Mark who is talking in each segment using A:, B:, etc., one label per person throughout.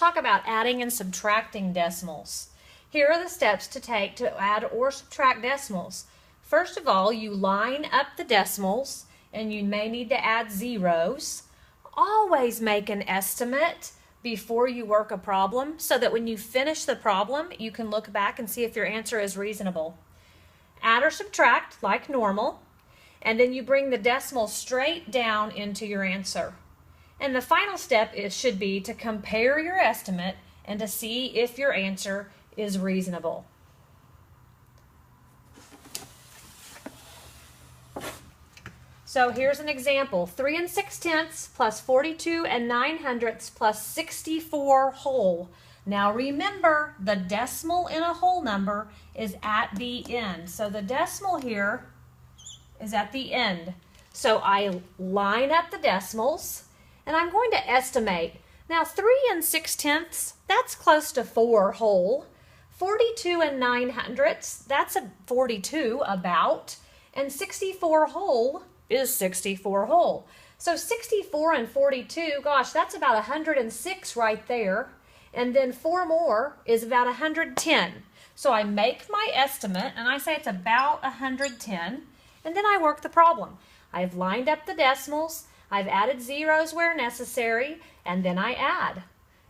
A: talk about adding and subtracting decimals. Here are the steps to take to add or subtract decimals. First of all, you line up the decimals, and you may need to add zeros. Always make an estimate before you work a problem so that when you finish the problem, you can look back and see if your answer is reasonable. Add or subtract like normal, and then you bring the decimal straight down into your answer. And the final step should be to compare your estimate and to see if your answer is reasonable. So here's an example. 3 6/10 plus 42 9/100 plus 64 whole. Now remember, the decimal in a whole number is at the end. So the decimal here is at the end. So I line up the decimals, and I'm going to estimate. Now 3 6/10, that's close to 4 whole. 42 9/100, that's a 42 about. And 64 whole is 64 whole. So 64 and 42, gosh, that's about 106 right there. And then 4 more is about 110. So I make my estimate, and I say it's about 110, and then I work the problem. I've lined up the decimals, I've added zeros where necessary, and then I add.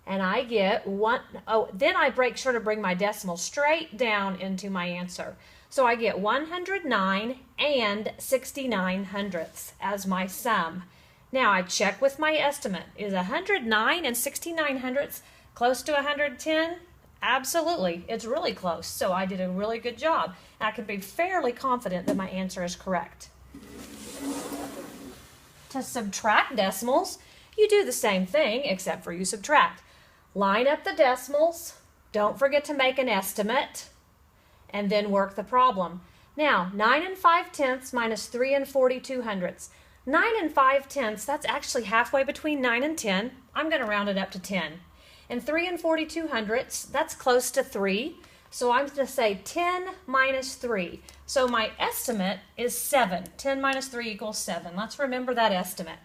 A: And I get then I make sure to bring my decimal straight down into my answer. So I get 109 and 69/100 as my sum. Now I check with my estimate. Is 109 and 69/100 close to 110? Absolutely. It's really close. So I did a really good job. I can be fairly confident that my answer is correct. To subtract decimals, you do the same thing except for you subtract. Line up the decimals. Don't forget to make an estimate, and then work the problem. Now, 9 5/10 minus 3 42/100. 9 5/10, that's actually halfway between 9 and 10. I'm going to round it up to 10. And 3 42/100, that's close to 3. So I'm going to say 10 minus 3. So my estimate is 7. 10 minus 3 equals 7. Let's remember that estimate.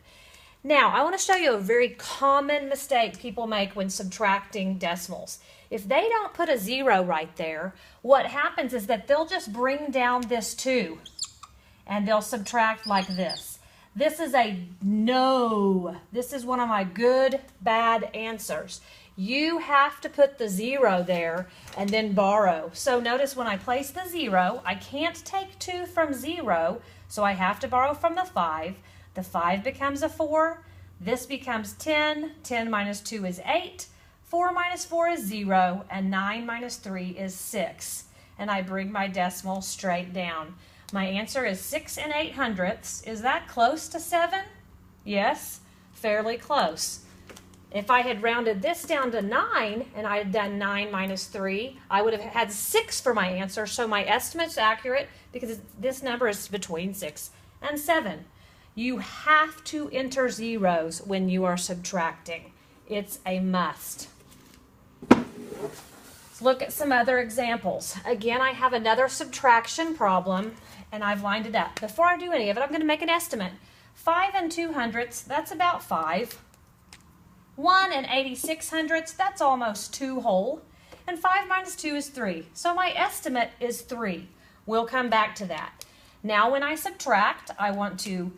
A: Now, I want to show you a very common mistake people make when subtracting decimals. If they don't put a 0 right there, what happens is that they'll just bring down this 2, and they'll subtract like this. This is a no. This is one of my good, bad answers. You have to put the 0 there and then borrow. So notice when I place the 0, I can't take 2 from 0, so I have to borrow from the 5. The 5 becomes a 4. This becomes 10. 10 minus 2 is 8. 4 minus 4 is 0. And 9 minus 3 is 6. And I bring my decimal straight down. My answer is 6 8/100. Is that close to 7? Yes, fairly close. If I had rounded this down to 9 and I had done 9 minus 3, I would have had 6 for my answer. So my estimate's accurate because this number is between 6 and 7. You have to enter zeros when you are subtracting. It's a must. Let's look at some other examples. Again, I have another subtraction problem, and I've lined it up. Before I do any of it, I'm going to make an estimate. 5 2/100, that's about 5. 1 86/100, that's almost 2 whole. And 5 minus 2 is 3. So my estimate is 3. We'll come back to that. Now when I subtract, I want to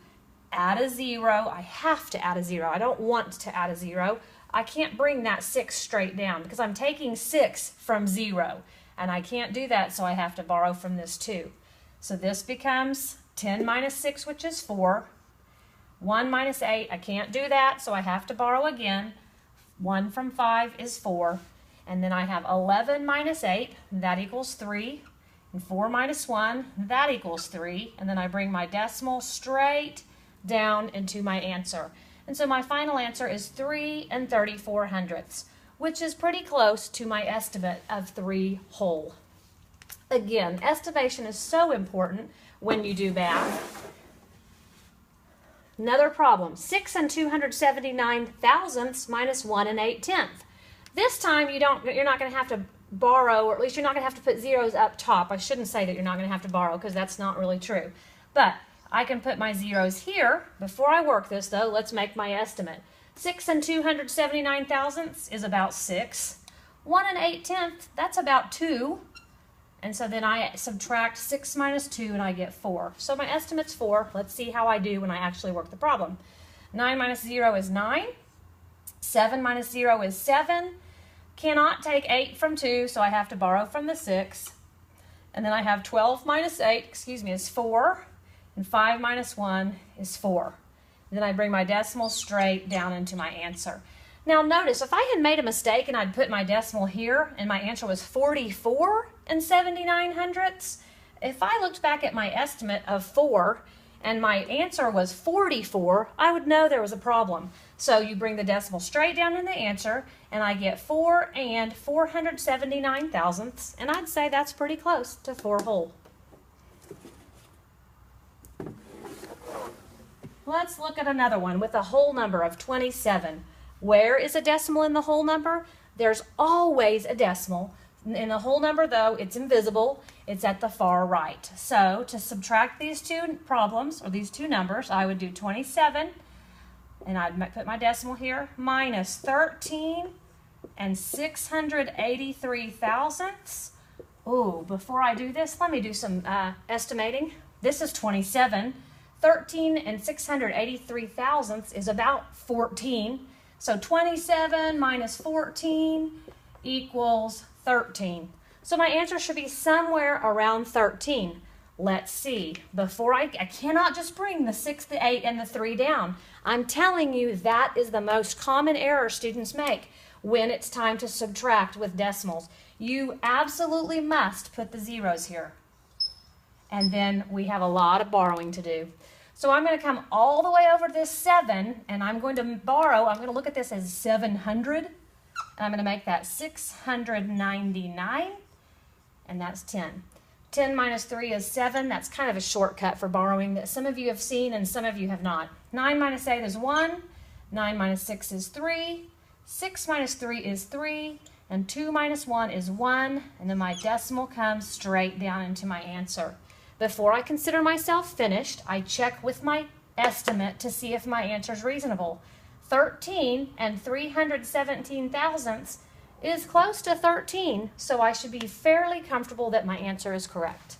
A: add a 0. I have to add a 0. I don't want to add a 0. I can't bring that 6 straight down because I'm taking 6 from 0. And I can't do that, so I have to borrow from this 2. So this becomes 10 minus 6, which is 4. 1 minus 8, I can't do that, so I have to borrow again. 1 from 5 is 4. And then I have 11 minus 8, that equals 3. And 4 minus 1, that equals 3. And then I bring my decimal straight down into my answer. And so my final answer is 3 34/100, which is pretty close to my estimate of 3 whole. Again, estimation is so important when you do math. Another problem, 6 279 minus 1 8/10. This time you're not going to have to borrow, or at least you're not going to have to put zeros up top. I shouldn't say that you're not going to have to borrow because that's not really true. But I can put my zeros here. Before I work this though, let's make my estimate. 6 and 279 thousandths is about 6. 1 and 8/10, that's about 2. And so then I subtract 6 minus 2 and I get 4. So my estimate's 4. Let's see how I do when I actually work the problem. 9 minus 0 is 9. 7 minus 0 is 7. Cannot take 8 from 2, so I have to borrow from the 6. And then I have 12 minus 8, is 4. And 5 minus 1 is 4. Then I bring my decimal straight down into my answer. Now notice, if I had made a mistake and I'd put my decimal here and my answer was 44 and 79 hundredths, if I looked back at my estimate of 4 and my answer was 44, I would know there was a problem. So you bring the decimal straight down in the answer, and I get 4 and 479 thousandths, and I'd say that's pretty close to 4 whole. Let's look at another one with a whole number of 27. Where is a decimal in the whole number? There's always a decimal. In the whole number, though, it's invisible. It's at the far right. So to subtract these two problems, or these two numbers, I would do 27, and I'd put my decimal here, minus 13 and 683 thousandths. Ooh, before I do this, let me do some estimating. This is 27. 13 and 683 thousandths is about 14. So 27 minus 14 equals 13. So my answer should be somewhere around 13. Let's see. Before I cannot just bring the 6, the 8, and the 3 down. I'm telling you that is the most common error students make when it's time to subtract with decimals. You absolutely must put the zeros here. And then we have a lot of borrowing to do. So I'm going to come all the way over to this 7, and I'm going to borrow. I'm going to look at this as 700, and I'm going to make that 699, and that's 10. 10 minus 3 is 7. That's kind of a shortcut for borrowing that some of you have seen and some of you have not. 9 minus 8 is 1. 9 minus 6 is 3. 6 minus 3 is 3. And 2 minus 1 is 1. And then my decimal comes straight down into my answer. Before I consider myself finished, I check with my estimate to see if my answer is reasonable. 13 and 317 thousandths is close to 13, so I should be fairly comfortable that my answer is correct.